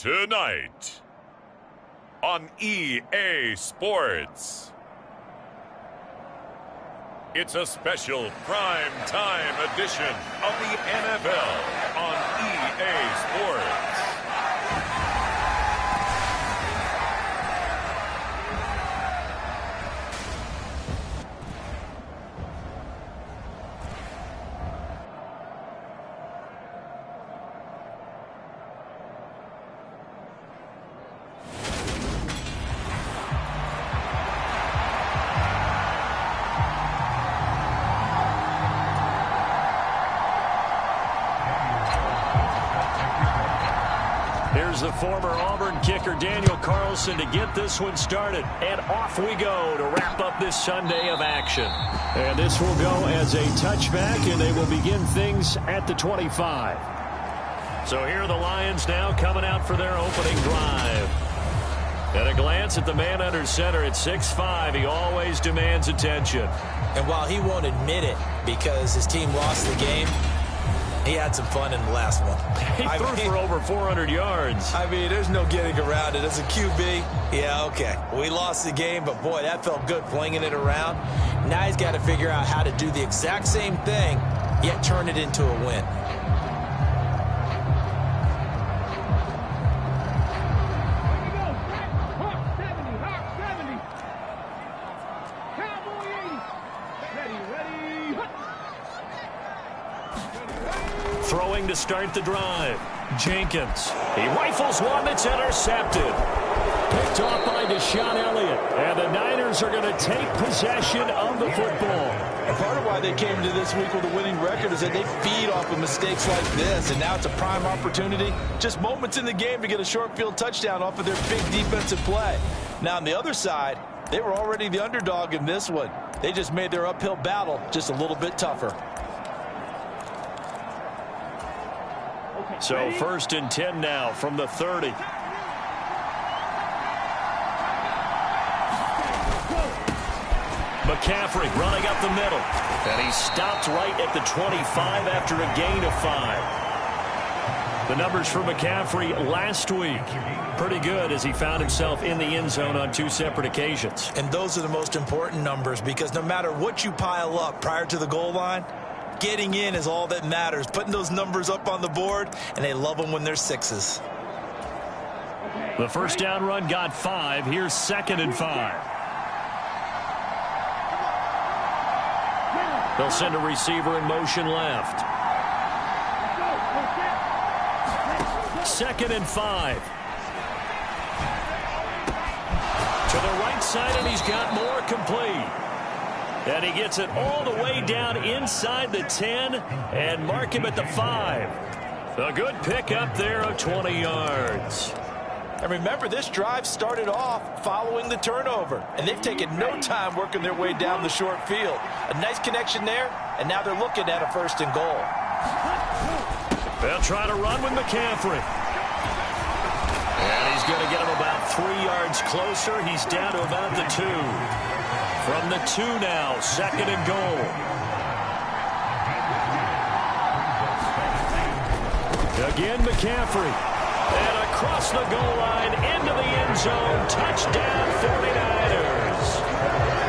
Tonight on EA Sports, it's a special prime time edition of the NFL on EA Sports. Here's the former Auburn kicker Daniel Carlson to get this one started. And off we go to wrap up this Sunday of action. And this will go as a touchback, and they will begin things at the 25. So here are the Lions now coming out for their opening drive. At a glance at the man under center at 6'5", he always demands attention. And while he won't admit it because his team lost the game, he had some fun in the last one. He threw for over 400 yards. I mean, there's no getting around it. As a QB, yeah, okay. We lost the game, but boy, that felt good flinging it around. Now he's got to figure out how to do the exact same thing, yet turn it into a win. Throwing to start the drive. Jenkins. He rifles one that's intercepted. Picked off by Deshaun Elliott. And the Niners are going to take possession of the football. And part of why they came into this week with a winning record is that they feed off of mistakes like this. And now it's a prime opportunity. Just moments in the game to get a short field touchdown off of their big defensive play. Now on the other side, they were already the underdog in this one. They just made their uphill battle just a little bit tougher. So 1st and 10 now from the 30. McCaffrey running up the middle. And he stopped right at the 25 after a gain of 5. The numbers for McCaffrey last week, pretty good as he found himself in the end zone on 2 separate occasions. And those are the most important numbers because no matter what you pile up prior to the goal line, getting in is all that matters. Putting those numbers up on the board, and they love them when they're 6s. The first down run got 5. Here's 2nd and 5. They'll send a receiver in motion left. 2nd and 5. To the right side, and he's got more complete. And he gets it all the way down inside the 10 and mark him at the 5. A good pick up there of 20 yards. And remember, this drive started off following the turnover. And they've taken no time working their way down the short field. A nice connection there, and now they're looking at a 1st and goal. They'll try to run with McCaffrey. And he's going to get him about 3 yards closer. He's down to about the 2. From the 2 now, 2nd and goal. Again, McCaffrey. And across the goal line, into the end zone. Touchdown, 49ers.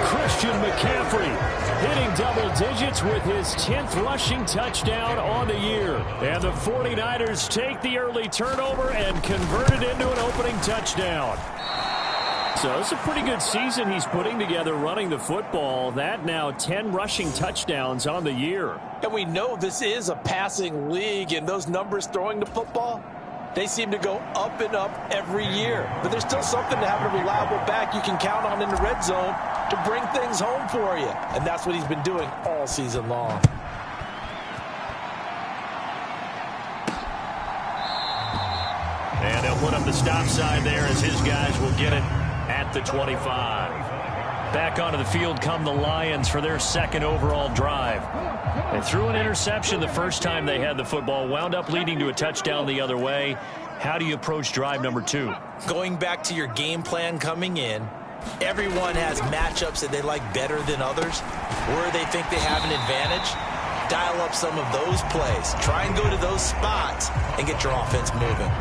Christian McCaffrey hitting double digits with his 10th rushing touchdown on the year. And the 49ers take the early turnover and convert it into an opening touchdown. So it's a pretty good season he's putting together running the football. That now 10 rushing touchdowns on the year. And we know this is a passing league, and those numbers throwing the football, they seem to go up and up every year. But there's still something to having a reliable back you can count on in the red zone to bring things home for you. And that's what he's been doing all season long. And they'll put up the stop sign there as his guys will get it at the 25. Back onto the field come the Lions for their 2nd overall drive. They threw an interception the first time they had the football, wound up leading to a touchdown the other way. How do you approach drive number 2? Going back to your game plan coming in, everyone has matchups that they like better than others, where they think they have an advantage. Dial up some of those plays. Try and go to those spots and get your offense moving.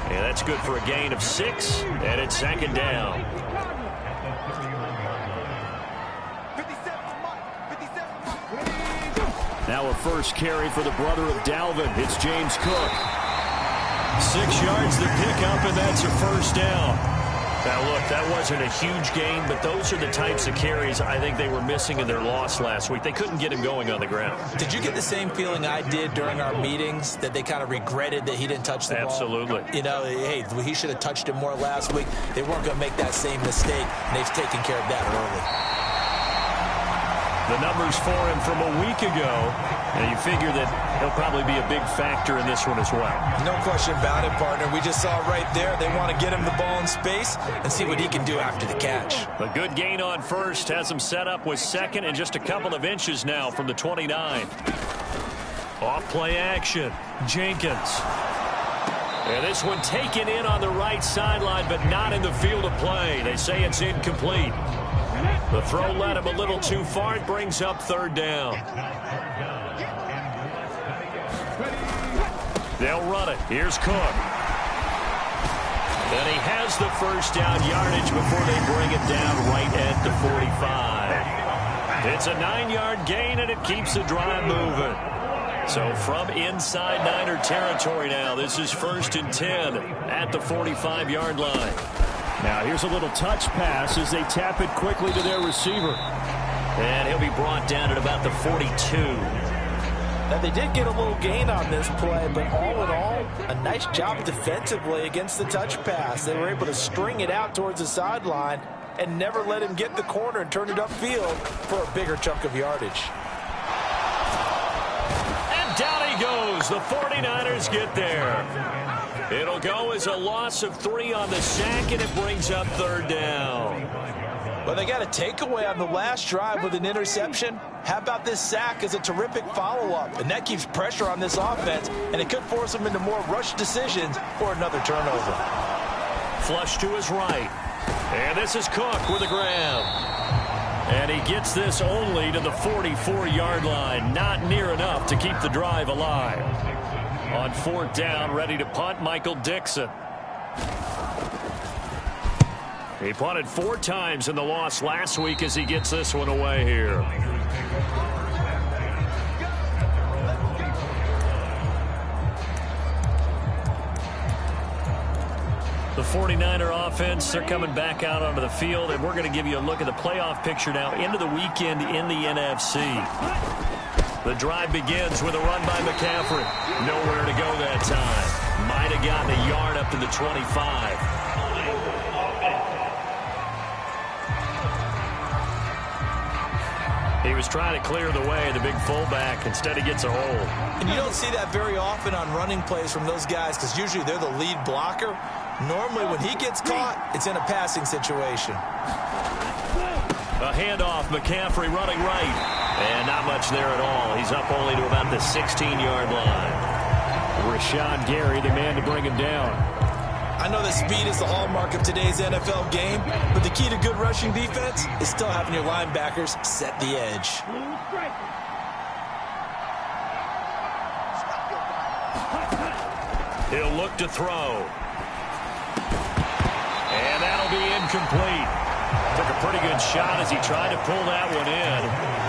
And that's good for a gain of 6, and it's second down. Now a first carry for the brother of Dalvin. It's James Cook. 6 yards to pick up, and that's a first down. Now, look, that wasn't a huge gain, but those are the types of carries I think they were missing in their loss last week. They couldn't get him going on the ground. Did you get the same feeling I did during our meetings, that they kind of regretted that he didn't touch the ball? Absolutely. You know, hey, he should have touched it more last week. They weren't going to make that same mistake, and they've taken care of that early. The numbers for him from a week ago, and you figure that he'll probably be a big factor in this one as well. No question about it, partner. We just saw right there they want to get him the ball in space and see what he can do after the catch. A good gain on first has him set up with second and just a couple of inches now from the 29. Off play action. Jenkins. And this one taken in on the right sideline, but not in the field of play. They say it's incomplete. The throw led him a little too far. It brings up third down. They'll run it. Here's Cook. And he has the first down yardage before they bring it down right at the 45. It's a 9-yard gain, and it keeps the drive moving. So from inside Niner territory now, this is 1st and 10 at the 45-yard line. Now here's a little touch pass as they tap it quickly to their receiver. And he'll be brought down at about the 42. Now, they did get a little gain on this play, but all in all, a nice job defensively against the touch pass. They were able to string it out towards the sideline and never let him get the corner and turn it upfield for a bigger chunk of yardage. And down he goes. The 49ers get there. It'll go as a loss of 3 on the sack, and it brings up third down. Well, they got a takeaway on the last drive with an interception. How about this sack as a terrific follow-up? And that keeps pressure on this offense, and it could force them into more rush decisions or another turnover. Flush to his right. And this is Cook with a grab. And he gets this only to the 44-yard line. Not near enough to keep the drive alive. On 4th down, ready to punt, Michael Dixon. He punted 4 times in the loss last week as he gets this one away here. The 49er offense, they're coming back out onto the field, and we're going to give you a look at the playoff picture now into the weekend in the NFC. The drive begins with a run by McCaffrey. Nowhere to go that time. Might have gotten a yard up to the 25. He was trying to clear the way, the big fullback. Instead, he gets a hold. And you don't see that very often on running plays from those guys because usually they're the lead blocker. Normally, when he gets caught, it's in a passing situation. A handoff, McCaffrey running right. And not much there at all. He's up only to about the 16-yard line. Rashawn Gary, the man to bring him down. I know that speed is the hallmark of today's NFL game, but the key to good rushing defense is still having your linebackers set the edge. He'll look to throw. And that'll be incomplete. Took a pretty good shot as he tried to pull that one in.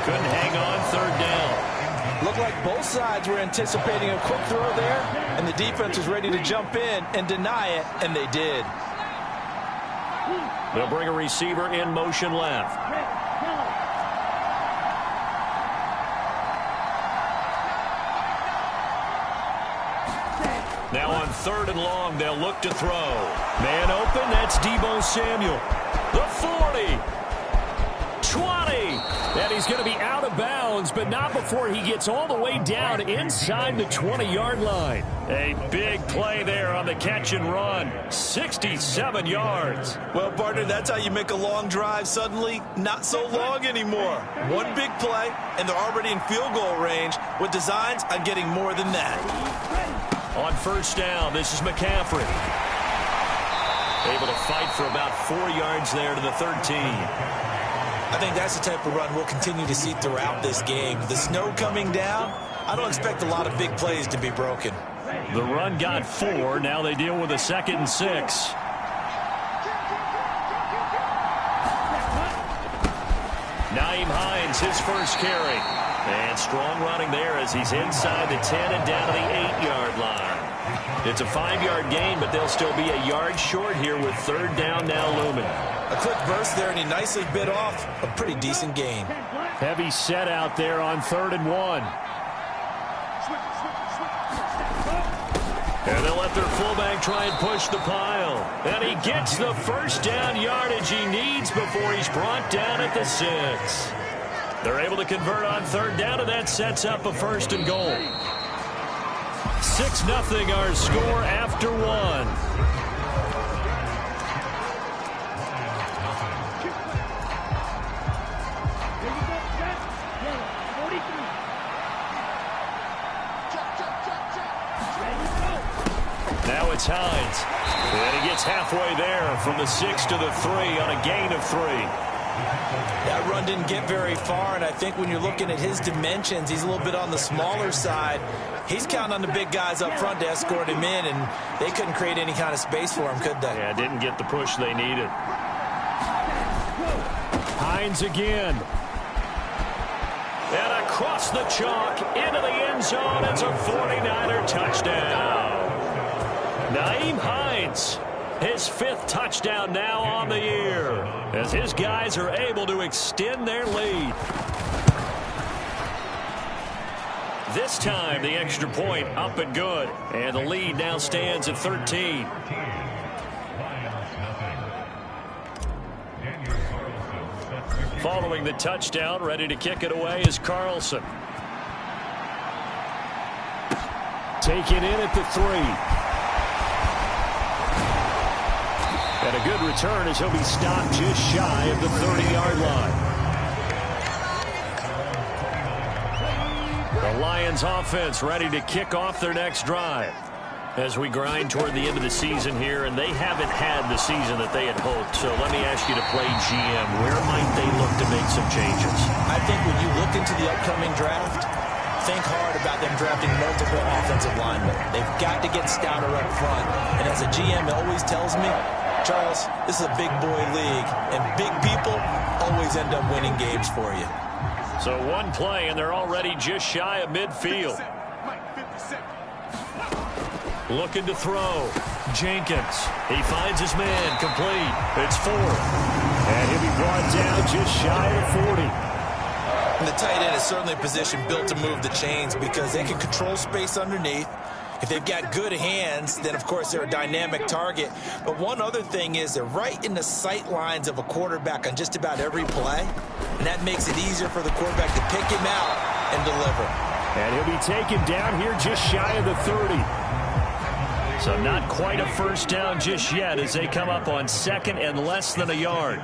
Couldn't hang on, 3rd down. Looked like both sides were anticipating a quick throw there, and the defense was ready to jump in and deny it, and they did. They'll bring a receiver in motion left. Now on 3rd and long, they'll look to throw. Man open, that's Deebo Samuel. The 40. 20. And he's going to be out of bounds, but not before he gets all the way down inside the 20-yard line. A big play there on the catch and run. 67 yards. Well, partner, that's how you make a long drive suddenly not so long anymore. One big play, and they're already in field goal range with designs on getting more than that. On 1st down, this is McCaffrey. Able to fight for about 4 yards there to the 13. I think that's the type of run we'll continue to see throughout this game. The snow coming down, I don't expect a lot of big plays to be broken. The run got 4. Now they deal with a 2nd and 6. Nyheim Hines, his first carry. And strong running there as he's inside the 10 and down to the 8-yard line. It's a 5-yard gain, but they'll still be a yard short here with 3rd down now looming. A quick burst there, and he nicely bit off a pretty decent gain. Heavy set out there on 3rd and 1. And they'll let their fullback try and push the pile. And he gets the first down yardage he needs before he's brought down at the 6. They're able to convert on 3rd down, and that sets up a 1st and goal. 6-0 our score after 1. Now it's Hines. And he gets halfway there from the 6 to the 3 on a gain of 3. That run didn't get very far, and I think when you're looking at his dimensions, he's a little bit on the smaller side. He's counting on the big guys up front to escort him in, and they couldn't create any kind of space for him, could they? Yeah, didn't get the push they needed. Hines again. And across the chalk into the end zone. It's a 49er touchdown. Nyheim Hines, his 5th touchdown now on the year, as his guys are able to extend their lead. This time, the extra point up and good, and the lead now stands at 13. Following the touchdown, ready to kick it away is Carlson. Taken in at the 3. And a good return as he'll be stopped just shy of the 30-yard line. The Lions offense ready to kick off their next drive as we grind toward the end of the season here, and they haven't had the season that they had hoped. So let me ask you to play GM. Where might they look to make some changes? I think when you look into the upcoming draft, think hard about them drafting multiple offensive linemen. They've got to get stouter up front. And as a GM, it always tells me, Charles, this is a big boy league, and big people always end up winning games for you. So one play, and they're already just shy of midfield. Looking to throw. Jenkins. He finds his man. Complete. It's 4th. And he'll be brought down just shy of 40. And the tight end is certainly a position built to move the chains because they can control space underneath. If they've got good hands, then, of course, they're a dynamic target. But one other thing is they're right in the sight lines of a quarterback on just about every play. And that makes it easier for the quarterback to pick him out and deliver. And he'll be taken down here just shy of the 30. So not quite a first down just yet as they come up on 2nd and less than a yard.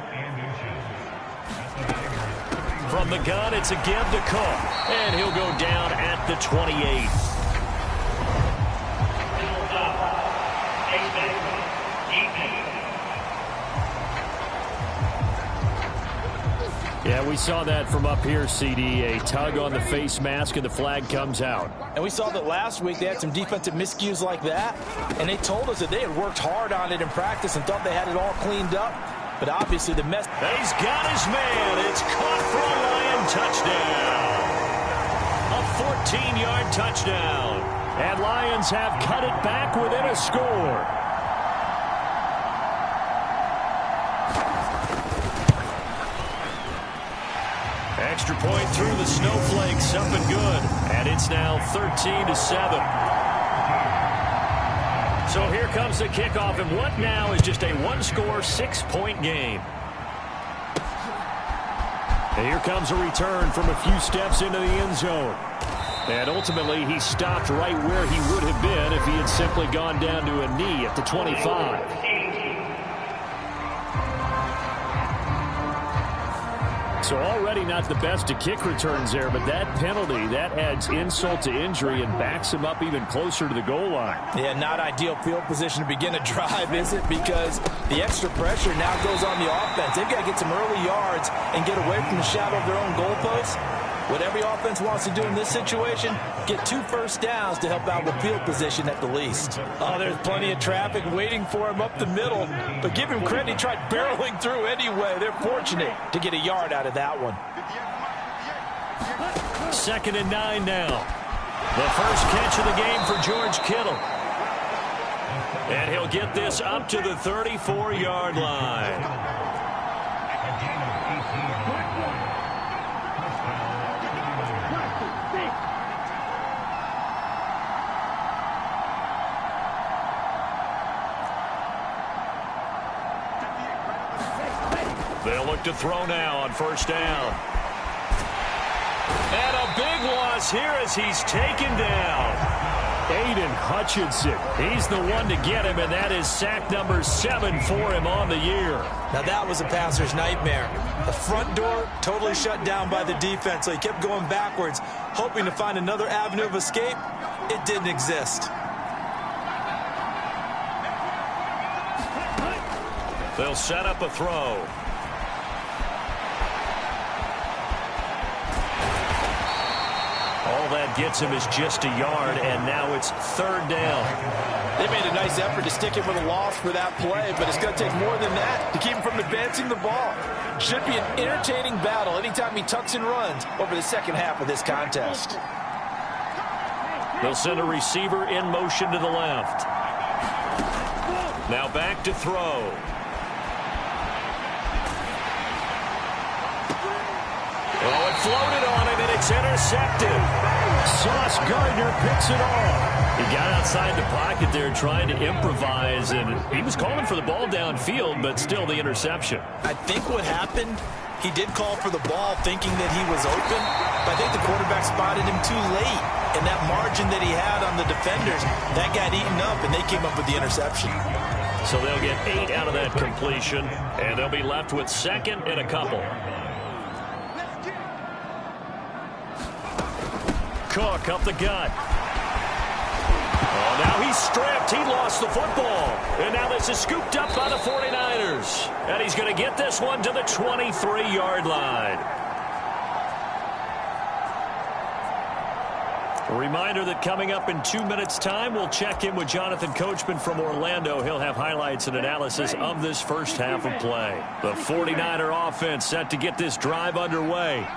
From the gun, it's a give to Cook. And he'll go down at the 28. Yeah, we saw that from up here, CD. A tug on the face mask, and the flag comes out. And we saw that last week they had some defensive miscues like that, and they told us that they had worked hard on it in practice and thought they had it all cleaned up. But obviously the mess... He's got his man. It's caught for a Lion touchdown. A 14-yard touchdown. And Lions have cut it back within a score. Extra point through the snowflakes, up and good. And it's now 13-7. So here comes the kickoff, and what now is just a one-score, 6-point game. And here comes a return from a few steps into the end zone. And ultimately, he stopped right where he would have been if he had simply gone down to a knee at the 25. So already not the best of kick returns there, but that penalty, that adds insult to injury and backs him up even closer to the goal line. Yeah, not ideal field position to begin a drive, is it? Because the extra pressure now goes on the offense. They've got to get some early yards and get away from the shadow of their own goalposts. What every offense wants to do in this situation, get 2 first downs to help out with field position at the least. Oh, there's plenty of traffic waiting for him up the middle, but give him credit, he tried barreling through anyway. They're fortunate to get a yard out of that one. 2nd and 9 now. The first catch of the game for George Kittle. And he'll get this up to the 34-yard line. They'll look to throw now on 1st down. And a big loss here as he's taken down. Aiden Hutchinson, he's the one to get him, and that is sack number 7 for him on the year. Now that was a passer's nightmare. The front door totally shut down by the defense, so he kept going backwards, hoping to find another avenue of escape. It didn't exist. They'll set up a throw. All that gets him is just a yard, and now it's 3rd down. They made a nice effort to stick him with a loss for that play, but it's going to take more than that to keep him from advancing the ball. Should be an entertaining battle anytime he tucks and runs over the second half of this contest. They'll send a receiver in motion to the left. Now back to throw. Oh, it floated on him, and it's intercepted. Sauce Gardner picks it off. He got outside the pocket there trying to improvise, and he was calling for the ball downfield, but still the interception. I think what happened, he did call for the ball thinking that he was open, but I think the quarterback spotted him too late. And that margin that he had on the defenders, that got eaten up, and they came up with the interception. So they'll get 8 out of that completion, and they'll be left with 2nd and a couple. Cook up the gut. Oh, now he's stripped. He lost the football. And now this is scooped up by the 49ers. And he's going to get this one to the 23-yard line. A reminder that coming up in 2 minutes' time, we'll check in with Jonathan Coachman from Orlando. He'll have highlights and analysis of this first half of play. The 49er offense set to get this drive underway.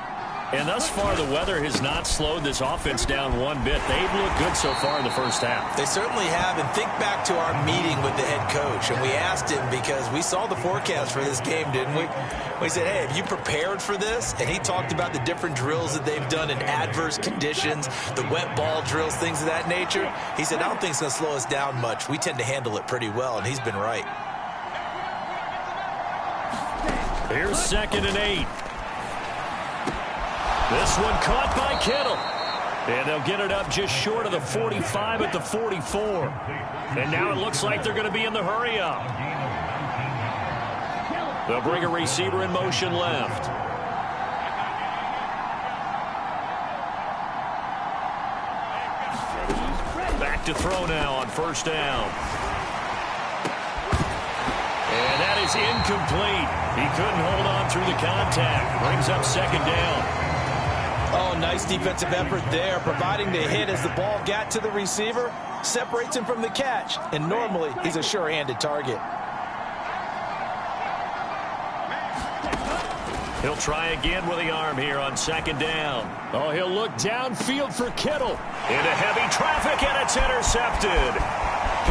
And thus far, the weather has not slowed this offense down one bit. They've looked good so far in the first half. They certainly have. And think back to our meeting with the head coach. And we asked him, because we saw the forecast for this game, didn't we? We said, hey, have you prepared for this? And he talked about the different drills that they've done in adverse conditions, the wet ball drills, things of that nature. He said, I don't think it's going to slow us down much. We tend to handle it pretty well, and he's been right. Here's 2nd and 8. This one caught by Kittle. And they'll get it up just short of the 45 at the 44. And now it looks like they're going to be in the hurry up. They'll bring a receiver in motion left. Back to throw now on 1st down. And that is incomplete. He couldn't hold on through the contact. Brings up 2nd down. Oh, nice defensive effort there, providing the hit as the ball got to the receiver, separates him from the catch, and normally he's a sure-handed target. He'll try again with the arm here on 2nd down. Oh, he'll look downfield for Kittle. Into heavy traffic, and it's intercepted.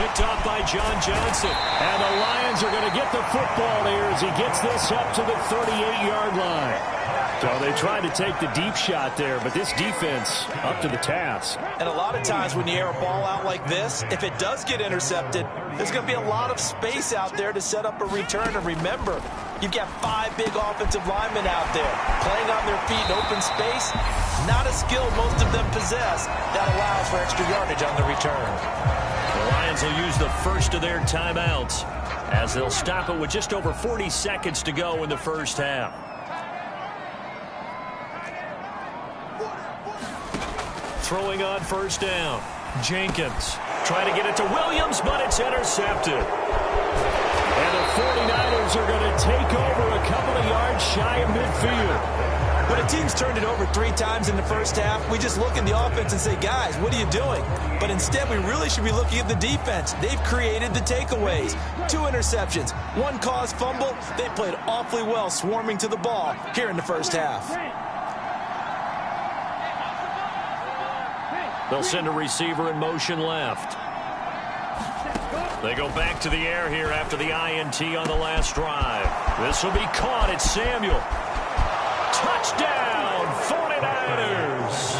Picked up by John Johnson. And the Lions are going to get the football here as he gets this up to the 38-yard line. So they tried to take the deep shot there, but this defense up to the task. And a lot of times when you air a ball out like this, if it does get intercepted, there's going to be a lot of space out there to set up a return. And remember, you've got 5 big offensive linemen out there playing on their feet in open space. Not a skill most of them possess that allows for extra yardage on the return. The Lions will use the first of their timeouts as they'll stop it with just over 40 seconds to go in the first half. Throwing on 1st down. Jenkins trying to get it to Williams, but it's intercepted. And the 49ers are going to take over a couple of yards shy of midfield. When a team's turned it over 3 times in the first half, we just look at the offense and say, guys, what are you doing? But instead, we really should be looking at the defense. They've created the takeaways. 2 interceptions, 1 caused fumble. They played awfully well swarming to the ball here in the first half. They'll send a receiver in motion left. They go back to the air here after the INT on the last drive. This will be caught. It's Samuel. Touchdown, 49ers.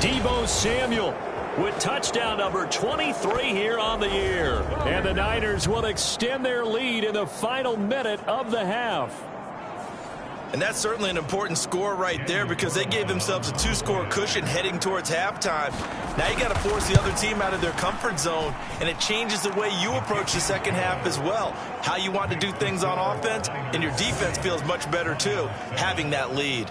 Deebo Samuel with touchdown number 23 here on the year. And the Niners will extend their lead in the final minute of the half. And that's certainly an important score right there because they gave themselves a 2-score cushion heading towards halftime. Now you got to force the other team out of their comfort zone, and it changes the way you approach the second half as well. How you want to do things on offense, and your defense feels much better too, having that lead.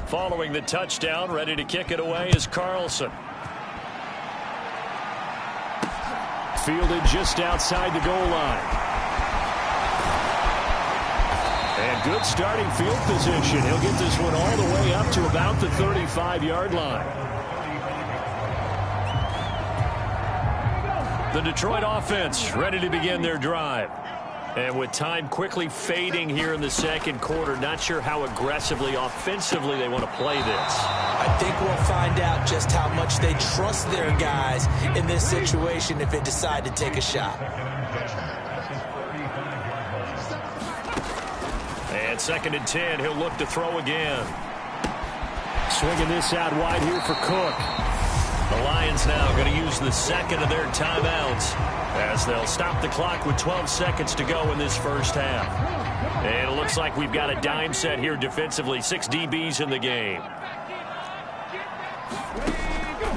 Following the touchdown, ready to kick it away is Carlson. Fielded just outside the goal line. And good starting field position. He'll get this one all the way up to about the 35-yard line. The Detroit offense ready to begin their drive. And with time quickly fading here in the second quarter, not sure how aggressively, offensively they want to play this. I think we'll find out just how much they trust their guys in this situation if they decide to take a shot. And 2nd and 10, he'll look to throw again. Swinging this out wide here for Cook. The Lions now going to use the second of their timeouts as they'll stop the clock with 12 seconds to go in this first half. And it looks like we've got a dime set here defensively. 6 DBs in the game.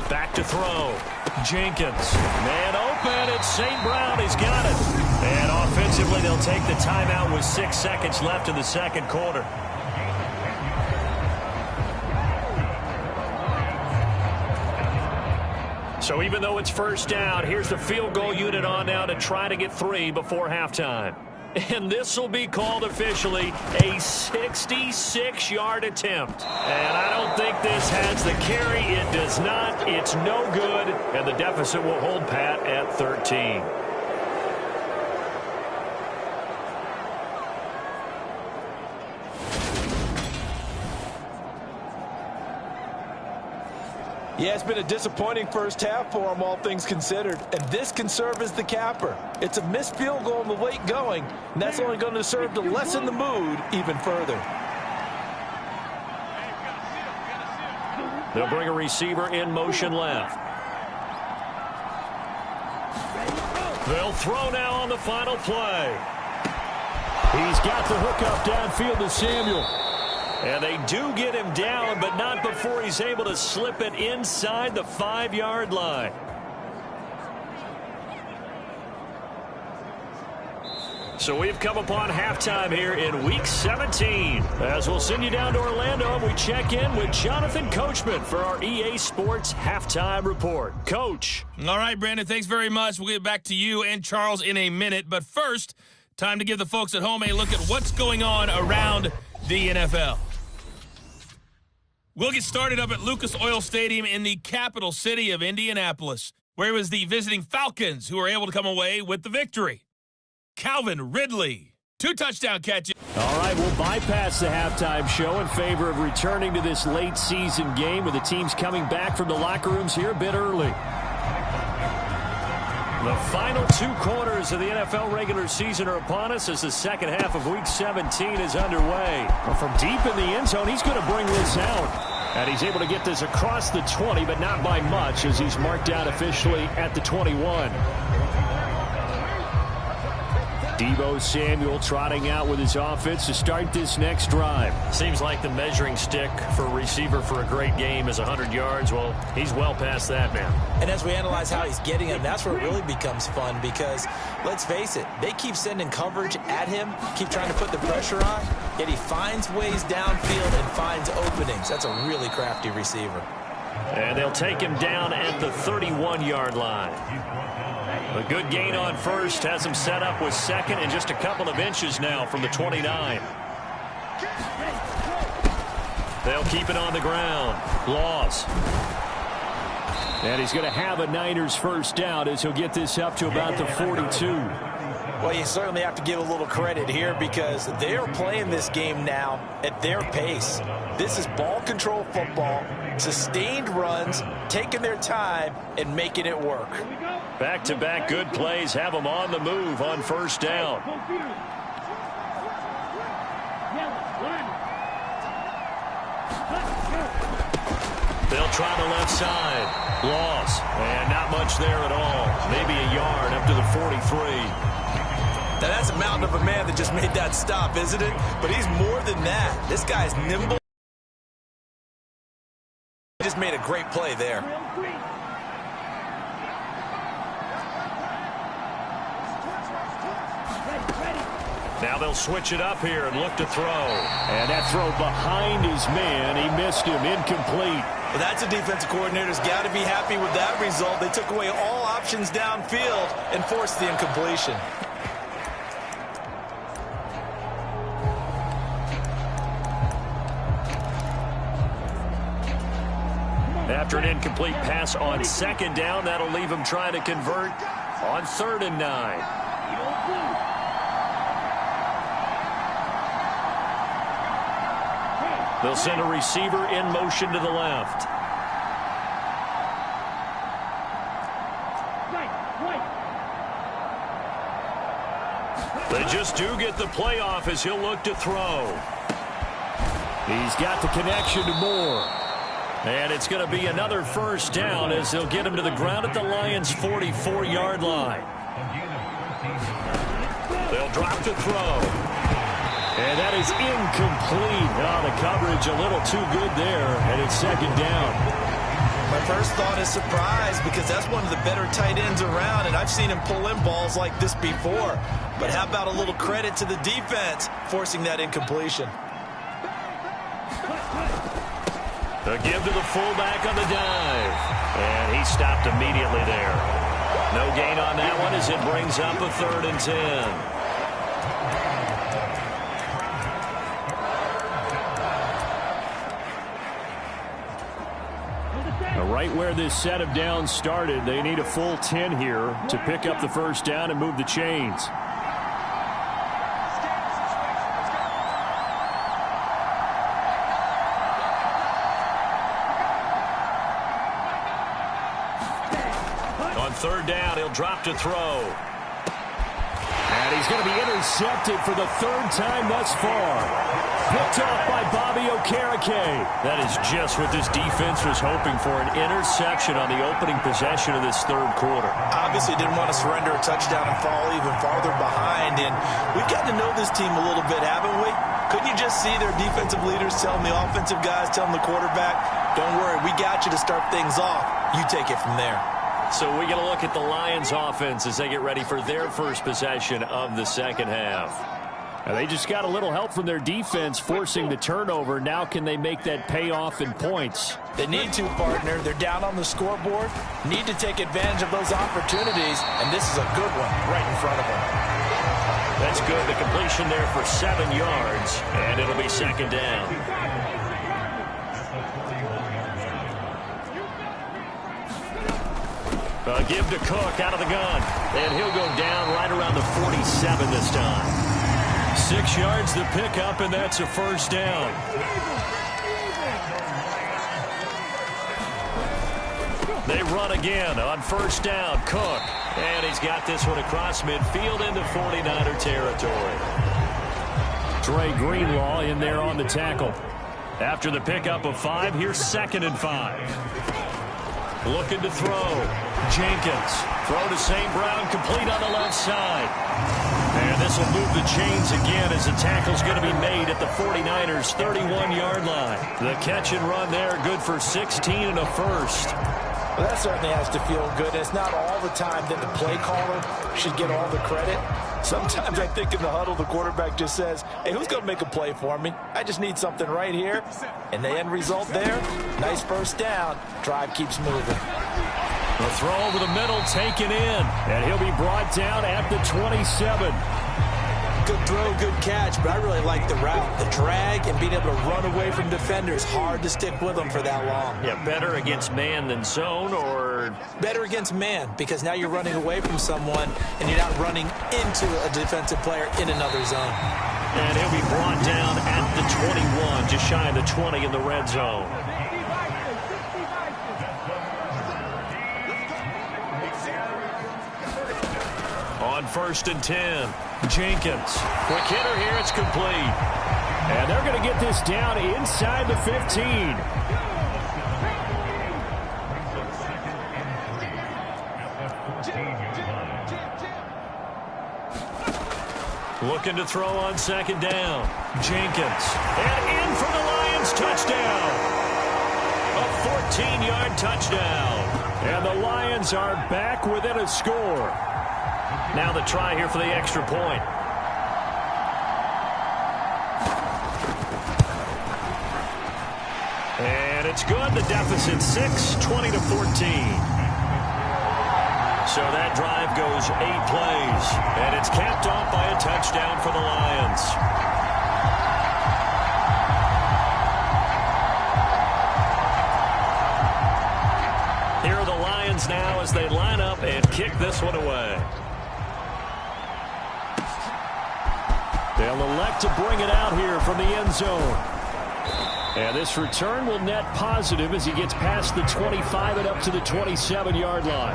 Back to throw. Jenkins. Man open. It's St. Brown. He's got it. And offensively, they'll take the timeout with 6 seconds left in the second quarter. So even though it's first down, here's the field goal unit on now to try to get 3 before halftime. And this will be called officially a 66-yard attempt. And I don't think this has the carry. It does not. It's no good. And the deficit will hold pat at 13. Yeah, it's been a disappointing first half for them, all things considered. And this can serve as the capper. It's a missed field goal in the late going, and that's only going to serve to lessen the mood even further. They'll bring a receiver in motion left. They'll throw now on the final play. He's got the hookup downfield to Samuel. And they do get him down, but not before he's able to slip it inside the 5-yard line. So we've come upon halftime here in Week 17. As we'll send you down to Orlando, and we check in with Jonathan Coachman for our EA Sports Halftime Report. Coach. All right, Brandon, thanks very much. We'll get back to you and Charles in a minute. But first, time to give the folks at home a look at what's going on around the NFL. We'll get started up at Lucas Oil Stadium in the capital city of Indianapolis, where it was the visiting Falcons who were able to come away with the victory. Calvin Ridley, 2 touchdown catches. All right, we'll bypass the halftime show in favor of returning to this late season game with the teams coming back from the locker rooms here a bit early. The final 2 quarters of the NFL regular season are upon us as the second half of Week 17 is underway. Well, from deep in the end zone, he's going to bring this out. And he's able to get this across the 20, but not by much as he's marked out officially at the 21. Deebo Samuel trotting out with his offense to start this next drive. Seems like the measuring stick for a receiver for a great game is 100 yards. Well, he's well past that, man. And as we analyze how he's getting him, that's where it really becomes fun because, let's face it, they keep sending coverage at him, keep trying to put the pressure on, yet he finds ways downfield and finds openings. That's a really crafty receiver. And they'll take him down at the 31-yard line. A good gain on first has him set up with second and just a couple of inches now from the 29. They'll keep it on the ground. Laws. And he's going to have a Niners first down as he'll get this up to about the 42. Well, you certainly have to give a little credit here because they are playing this game now at their pace. This is ball control football, sustained runs, taking their time, and making it work. Back-to-back good plays have them on the move on first down. They'll try the left side. Loss. And not much there at all. Maybe a yard up to the 43. Now, that's a mountain of a man that just made that stop, isn't it? But he's more than that. This guy's nimble. He just made a great play there. Now they'll switch it up here and look to throw. And that throw behind his man. He missed him. Incomplete. Well, that's a defensive coordinator's got to be happy with that result. They took away all options downfield and forced the incompletion. After an incomplete pass on second down, that'll leave him trying to convert on 3rd and 9. They'll send a receiver in motion to the left. They just do get the playoff as he'll look to throw. He's got the connection to Moore. And it's going to be another first down as they'll get him to the ground at the Lions' 44-yard line. They'll drop to throw. And that is incomplete. Oh, the coverage a little too good there, and it's second down. My first thought is surprise because that's one of the better tight ends around, and I've seen him pull in balls like this before. But how about a little credit to the defense forcing that incompletion? The give to the fullback on the dive. And he stopped immediately there. No gain on that one as it brings up a 3rd and 10. Right where this set of downs started, they need a full 10 here to pick up the first down and move the chains. On 3rd down, he'll drop to throw. And he's going to be intercepted for the 3rd time thus far. Picked off by Bobby Okereke. That is just what this defense was hoping for, an interception on the opening possession of this 3rd quarter. Obviously didn't want to surrender a touchdown and fall even farther behind. And we've gotten to know this team a little bit, haven't we? Couldn't you just see their defensive leaders telling the offensive guys, telling the quarterback, don't worry, we got you to start things off. You take it from there. So we get a look at the Lions offense as they get ready for their first possession of the second half. Now they just got a little help from their defense forcing the turnover. Now can they make that pay off in points? They need to, partner. They're down on the scoreboard. Need to take advantage of those opportunities, and this is a good one right in front of them. That's good. The completion there for 7 yards, and it'll be second down. Give to Cook out of the gun, and he'll go down right around the 47 this time. 6 yards to pick up, and that's a first down. They run again on first down. Cook, and he's got this one across midfield into 49er territory. Trey Greenlaw in there on the tackle. After the pickup of 5, here's 2nd and 5. Looking to throw. Jenkins. Throw to St. Brown, complete on the left side. And this will move the chains again as the tackle's going to be made at the 49ers' 31-yard line. The catch and run there, good for 16 and a first. Well, that certainly has to feel good. It's not all the time that the play caller should get all the credit. Sometimes I think in the huddle, the quarterback just says, hey, who's going to make a play for me? I just need something right here. And the end result there, nice first down. Drive keeps moving. The throw over the middle taken in, and he'll be brought down at the 27. Good throw, good catch, but I really like the route. The drag and being able to run away from defenders, hard to stick with them for that long. Yeah, better against man than zone, or? Better against man, because now you're running away from someone and you're not running into a defensive player in another zone. And he'll be brought down at the 21, just shy of the 20 in the red zone. On 1st and 10, Jenkins. Quick hitter here, it's complete. And they're going to get this down inside the 15. Looking to throw on 2nd down. Jenkins. And in for the Lions touchdown. A 14-yard touchdown. And the Lions are back within a score. Now the try here for the extra point. And it's good. The deficit 6, 20-14. So that drive goes 8 plays. And it's capped off by a touchdown for the Lions. Here are the Lions now as they line up and kick this one away. They'll elect to bring it out here from the end zone. And this return will net positive as he gets past the 25 and up to the 27-yard line.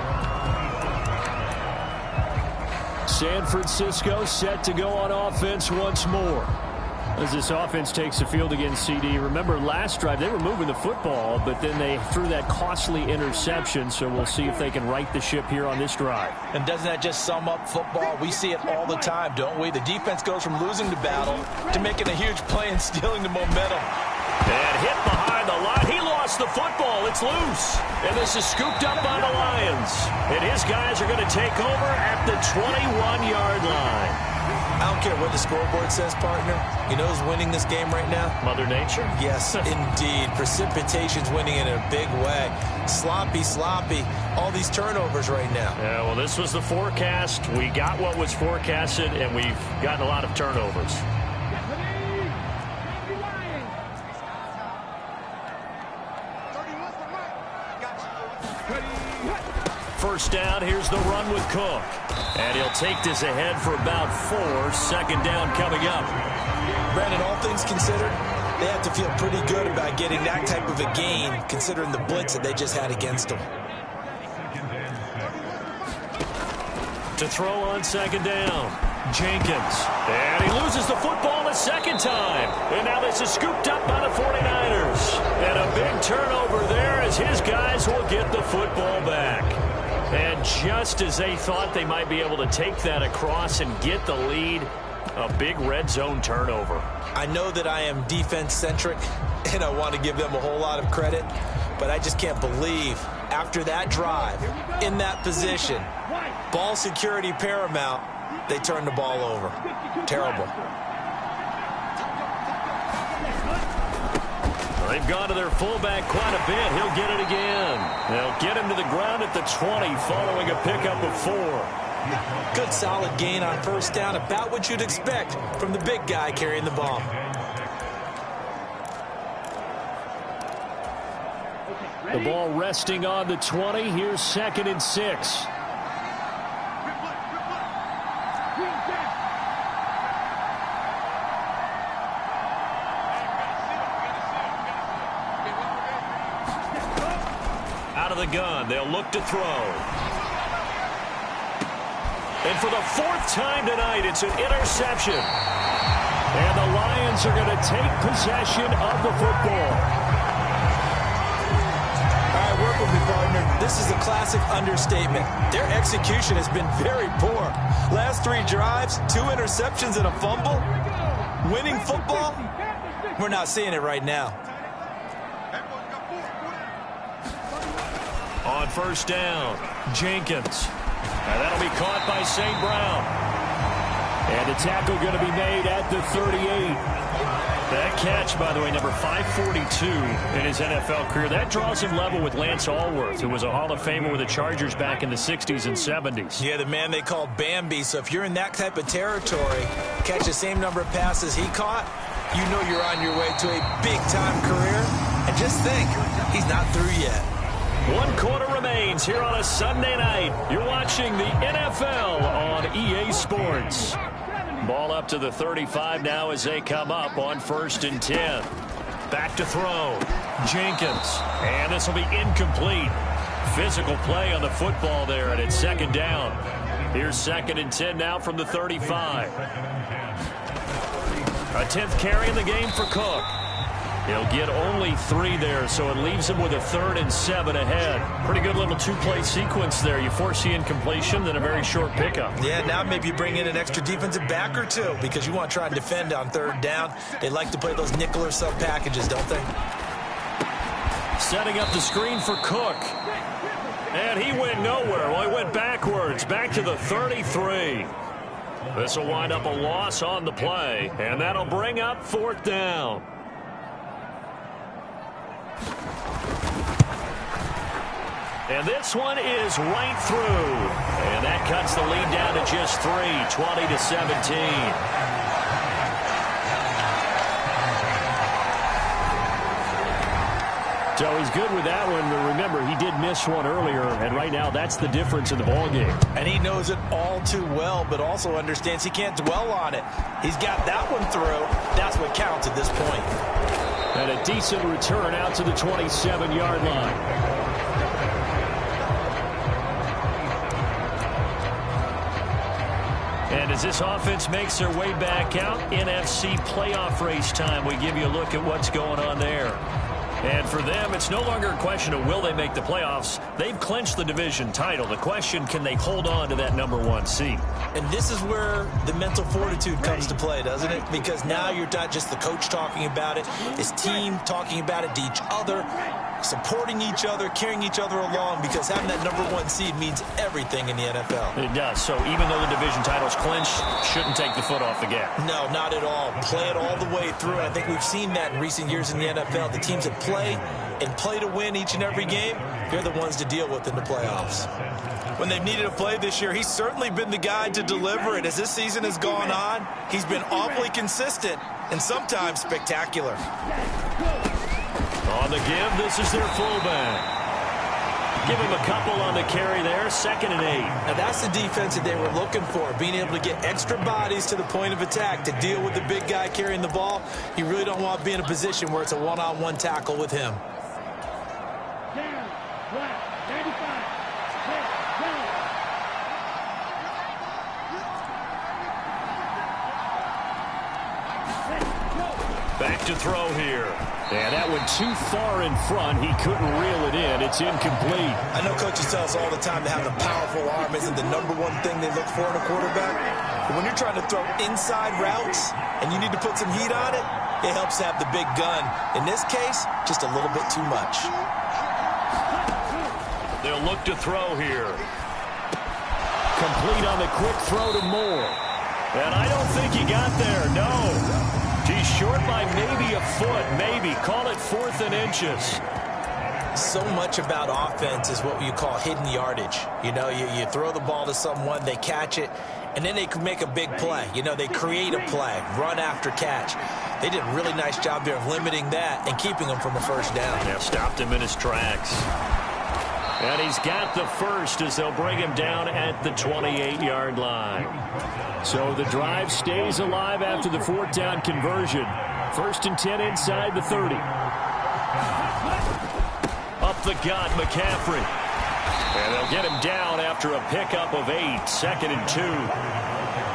San Francisco set to go on offense once more. As this offense takes the field against CD, remember last drive they were moving the football, but then they threw that costly interception, so we'll see if they can right the ship here on this drive. And doesn't that just sum up football? We see it all the time, don't we? The defense goes from losing the battle to making a huge play and stealing the momentum. And hit behind the line. He lost the football. It's loose. And this is scooped up by the Lions. And his guys are going to take over at the 21-yard line. I don't care what the scoreboard says, partner. You know who's winning this game right now? Mother Nature? Yes, indeed. Precipitation's winning in a big way. Sloppy, all these turnovers right now. Yeah, well, this was the forecast. We got what was forecasted, and we've gotten a lot of turnovers. First down, here's the run with Cook. And he'll take this ahead for about 4. 2nd down coming up. Brandon, all things considered, they have to feel pretty good about getting that type of a gain, considering the blitz that they just had against them. To throw on 2nd down, Jenkins. And he loses the football a second time. And now this is scooped up by the 49ers. And a big turnover there as his guys will get the football back. And just as they thought they might be able to take that across and get the lead, a big red zone turnover. I know that I am defense-centric, and I want to give them a whole lot of credit, but I just can't believe after that drive, in that position, ball security paramount, they turned the ball over. Terrible. They've gone to their fullback quite a bit. He'll get it again. They'll get him to the ground at the 20 following a pickup of 4. Good solid gain on first down, about what you'd expect from the big guy carrying the ball. The ball resting on the 20. Here's 2nd and 6. Out of the gun, they'll look to throw. And for the 4th time tonight, it's an interception. And the Lions are going to take possession of the football. All right, work with me, partner. This is a classic understatement. Their execution has been very poor. Last 3 drives, 2 interceptions and a fumble. Winning football? We're not seeing it right now. On first down, Jenkins. And that'll be caught by St. Brown. And the tackle going to be made at the 38. That catch, by the way, number 542 in his NFL career. That draws him level with Lance Allworth, who was a Hall of Famer with the Chargers back in the 60s and 70s. Yeah, the man they call Bambi. So if you're in that type of territory, catch the same number of passes he caught, you know you're on your way to a big-time career. And just think, he's not through yet. 1 quarter remains here on a Sunday night. You're watching the NFL on EA Sports. Ball up to the 35 now as they come up on 1st and 10. Back to throw. Jenkins. And this will be incomplete. Physical play on the football there, and it's 2nd down. Here's 2nd and 10 now from the 35. A 10th carry in the game for Cook. He'll get only 3 there, so it leaves him with a 3rd and 7 ahead. Pretty good little 2-play sequence there. You force the incompletion, then a very short pickup. Yeah, now maybe you bring in an extra defensive back or two because you want to try and defend on 3rd down. They like to play those nickel or sub packages, don't they? Setting up the screen for Cook. And he went nowhere. Well, he went backwards, back to the 33. This will wind up a loss on the play, and that'll bring up 4th down. And this one is right through. And that cuts the lead down to just 3, 20-17. So he's good with that one, but remember, he did miss one earlier, and right now that's the difference in the ballgame. And he knows it all too well, but also understands he can't dwell on it. He's got that one through. That's what counts at this point. And a decent return out to the 27-yard line. And as this offense makes their way back out, NFC playoff race time, we give you a look at what's going on there. And for them, it's no longer a question of will they make the playoffs. They've clinched the division title. The question, can they hold on to that number 1 seed? And this is where the mental fortitude comes to play, doesn't it? Because now you're not just the coach talking about it, his team talking about it to each other, supporting each other, carrying each other along, because having that number 1 seed means everything in the NFL. It does. So even though the division title's clinched, shouldn't take the foot off the gas. No, not at all. Play it all the way through. I think we've seen that in recent years in the NFL. The teams that play and play to win each and every game, they're the ones to deal with in the playoffs. When they've needed a play this year, he's certainly been the guy to deliver it. As this season has gone on, he's been awfully consistent and sometimes spectacular. On the give, this is their fullback. Give him a couple on the carry there, 2nd and 8. Now that's the defense that they were looking for, being able to get extra bodies to the point of attack to deal with the big guy carrying the ball. You really don't want to be in a position where it's a one-on-one tackle with him. Back to throw here. And that went too far in front. He couldn't reel it in. It's incomplete. I know coaches tell us all the time that having a powerful arm isn't the number 1 thing they look for in a quarterback. But when you're trying to throw inside routes and you need to put some heat on it, it helps to have the big gun. In this case, just a little bit too much. They'll look to throw here. Complete on the quick throw to Moore. And I don't think he got there, no. He's short by maybe a foot, maybe. Call it 4th and inches. So much about offense is what you call hidden yardage. You know, you throw the ball to someone, they catch it, and then they can make a big play. You know, they create a play, run after catch. They did a really nice job there of limiting that and keeping him from a 1st down. Yeah, stopped him in his tracks. And he's got the first as they'll bring him down at the 28-yard line. So the drive stays alive after the 4th down conversion. 1st and 10 inside the 30. Up the gut, McCaffrey. And they'll get him down after a pickup of 8, 2nd and 2.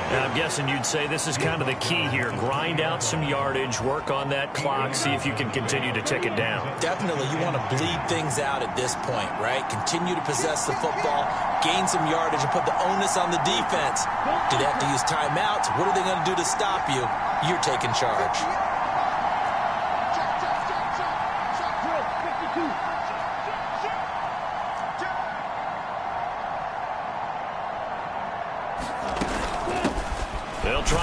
And I'm guessing you'd say this is kind of the key here. Grind out some yardage, work on that clock, see if you can continue to tick it down. Definitely, you want to bleed things out at this point, right? Continue to possess the football, gain some yardage, and put the onus on the defense. Do they have to use timeouts? What are they going to do to stop you? You're taking charge. They'll try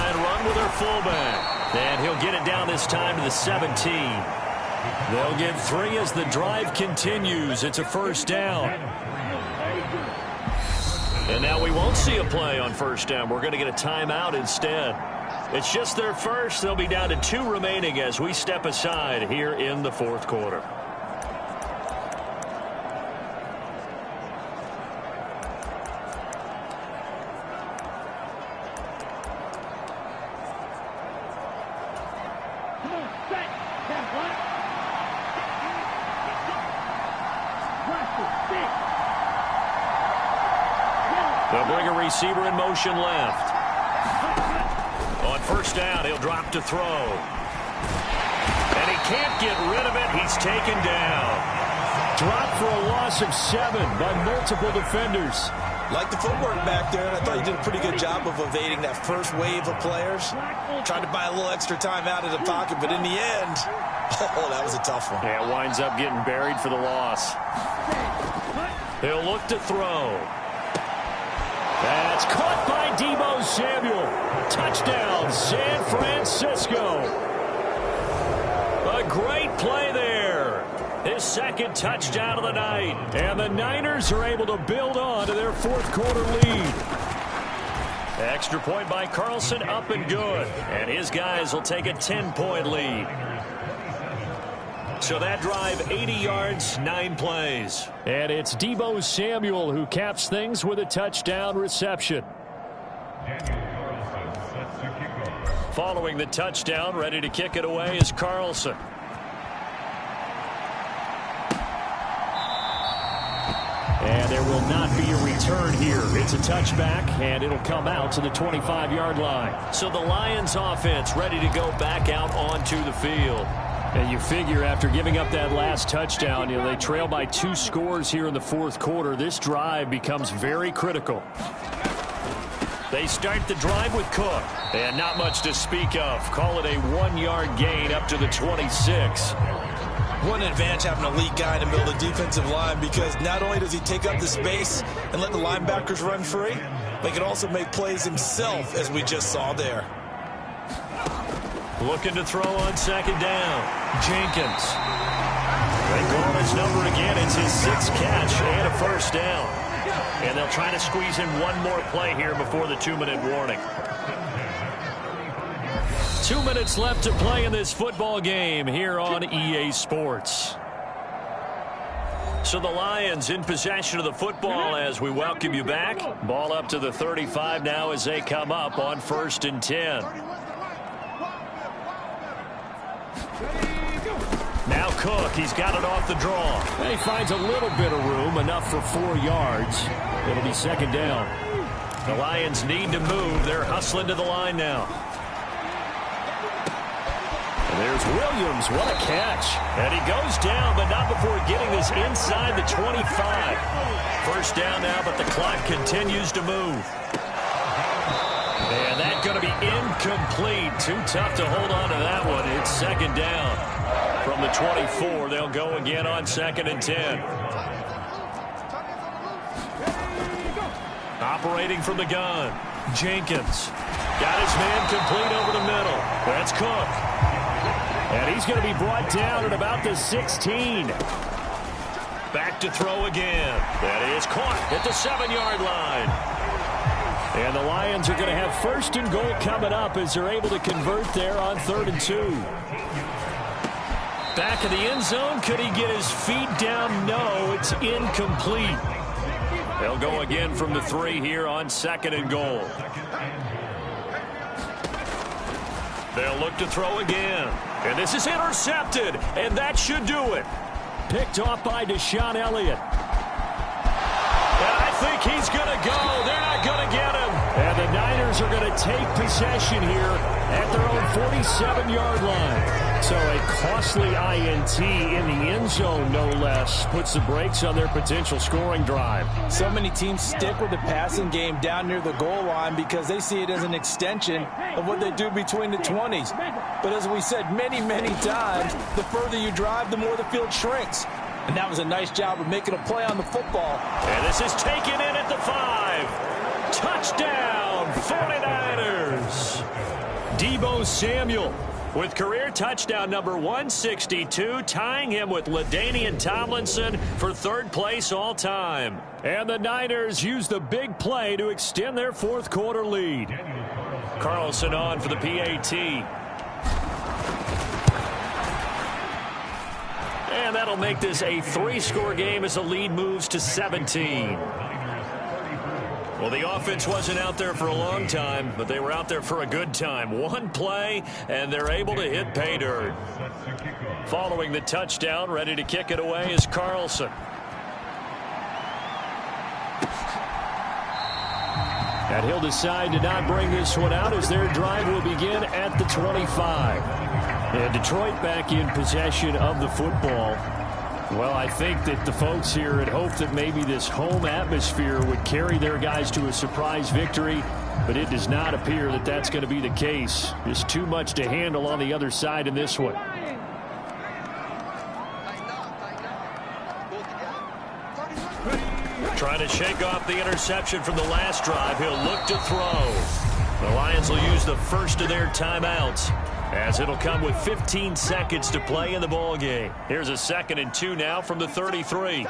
fullback. And he'll get it down this time to the 17. They'll get 3 as the drive continues. It's a first down. And now we won't see a play on first down. We're going to get a timeout instead. It's just their first. They'll be down to 2 remaining as we step aside here in the fourth quarter. They'll bring a receiver in motion left. On first down, he'll drop to throw. And he can't get rid of it. He's taken down. Dropped for a loss of 7 by multiple defenders. Like the footwork back there, and I thought he did a pretty good job of evading that first wave of players. Tried to buy a little extra time out of the pocket, but in the end, oh, that was a tough one. Yeah, it winds up getting buried for the loss. He'll look to throw. That's caught by Deebo Samuel. Touchdown, San Francisco. A great play there. His second touchdown of the night. And the Niners are able to build on to their fourth quarter lead. Extra point by Carlson, up and good. And his guys will take a 10-point lead. So that drive, 80 yards, 9 plays. And it's Deebo Samuel who caps things with a touchdown reception. Following the touchdown, ready to kick it away is Carlson. And there will not be a return here. It's a touchback, and it'll come out to the 25-yard line. So the Lions offense ready to go back out onto the field. And you figure after giving up that last touchdown, they trail by 2 scores here in the fourth quarter. This drive becomes very critical. They start the drive with Cook. And not much to speak of. Call it a 1-yard gain up to the 26. What an advantage having an elite guy to build a defensive line, because not only does he take up the space and let the linebackers run free, but he can also make plays himself, as we just saw there. Looking to throw on second down. Jenkins. They call his number again. It's his 6th catch and a first down. And they'll try to squeeze in one more play here before the 2-minute warning. 2 minutes left to play in this football game here on EA Sports. So the Lions in possession of the football as we welcome you back. Ball up to the 35 now as they come up on 1st and 10. Now Cook, he's got it off the draw. And he finds a little bit of room, enough for 4 yards. It'll be second down. The Lions need to move. They're hustling to the line now. And there's Williams. What a catch. And he goes down, but not before getting this inside the 25. First down now, but the clock continues to move. And that's going to be incomplete. Too tough to hold on to that one. It's second down. From the 24, they'll go again on 2nd and 10. Operating from the gun. Jenkins. Got his man complete over the middle. That's Cook. And he's going to be brought down at about the 16. Back to throw again. That is caught at the 7-yard line. And the Lions are going to have 1st and goal coming up as they're able to convert there on 3rd and 2. Back in the end zone. Could he get his feet down? No, it's incomplete. They'll go again from the 3 here on 2nd and goal. They'll look to throw again. And this is intercepted. And that should do it. Picked off by Deshaun Elliott. And I think he's going to go. They're not going to get him. And the Niners are going to take possession here at their own 47-yard line. So a costly INT in the end zone, no less, puts the brakes on their potential scoring drive. So many teams stick with the passing game down near the goal line because they see it as an extension of what they do between the 20s. But as we said many, many times, the further you drive, the more the field shrinks. And that was a nice job of making a play on the football. And this is taken in at the 5. Touchdown, 49ers. Deebo Samuel with career touchdown number 162, tying him with LaDainian Tomlinson for third place all time. And the Niners use the big play to extend their fourth quarter lead. Carlson on for the PAT. And that'll make this a 3-score game as the lead moves to 17. Well, the offense wasn't out there for a long time, but they were out there for a good time. One play, and they're able to hit pay dirt. Following the touchdown, ready to kick it away is Carlson. And he'll decide to not bring this one out as their drive will begin at the 25. And Detroit back in possession of the football. Well, I think that the folks here had hoped that maybe this home atmosphere would carry their guys to a surprise victory, but it does not appear that that's going to be the case. There's too much to handle on the other side in this one. Trying to shake off the interception from the last drive. He'll look to throw. The Lions will use the first of their timeouts, as it'll come with 15 seconds to play in the ball game. Here's a 2nd and 2 now from the 33.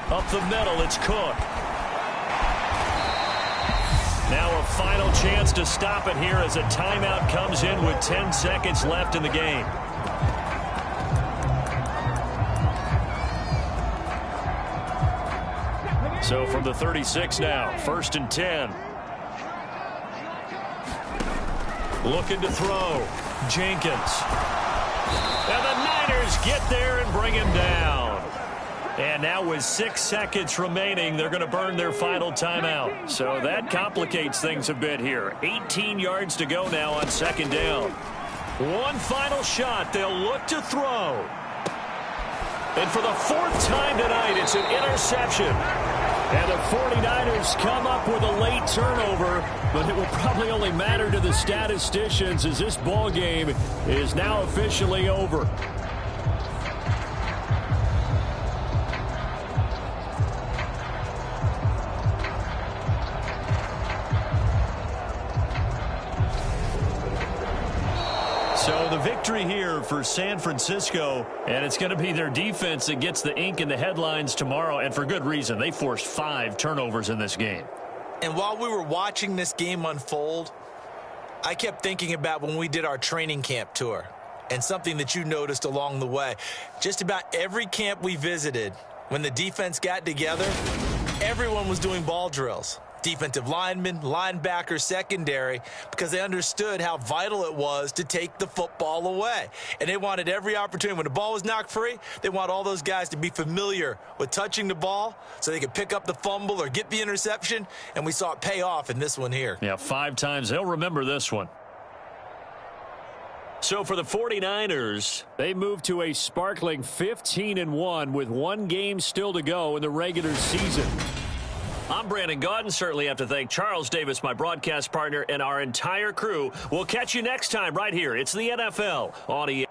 Up the middle, it's Cook. Now a final chance to stop it here as a timeout comes in with 10 seconds left in the game. So from the 36 now, 1st and 10. Looking to throw. Jenkins. And the Niners get there and bring him down. And now with 6 seconds remaining, they're going to burn their final timeout. So that complicates things a bit here. 18 yards to go now on 2nd down. One final shot. They'll look to throw. And for the 4th time tonight, it's an interception. And the 49ers come up with a late turnover, but it will probably only matter to the statisticians as this ball game is now officially over. So the victory here for San Francisco, and it's going to be their defense that gets the ink in the headlines tomorrow, and for good reason. They forced 5 turnovers in this game. And while we were watching this game unfold, I kept thinking about when we did our training camp tour and something that you noticed along the way. Just about every camp we visited, when the defense got together, everyone was doing ball drills. Defensive linemen, linebackers, secondary, because they understood how vital it was to take the football away. And they wanted every opportunity. When the ball was knocked free, they want all those guys to be familiar with touching the ball so they could pick up the fumble or get the interception. And we saw it pay off in this one here. Yeah, 5 times. They'll remember this one. So for the 49ers, they move to a sparkling 15-1 with 1 game still to go in the regular season. I'm Brandon Gaudin. Certainly have to thank Charles Davis, my broadcast partner, and our entire crew. We'll catch you next time right here. It's the NFL on EA.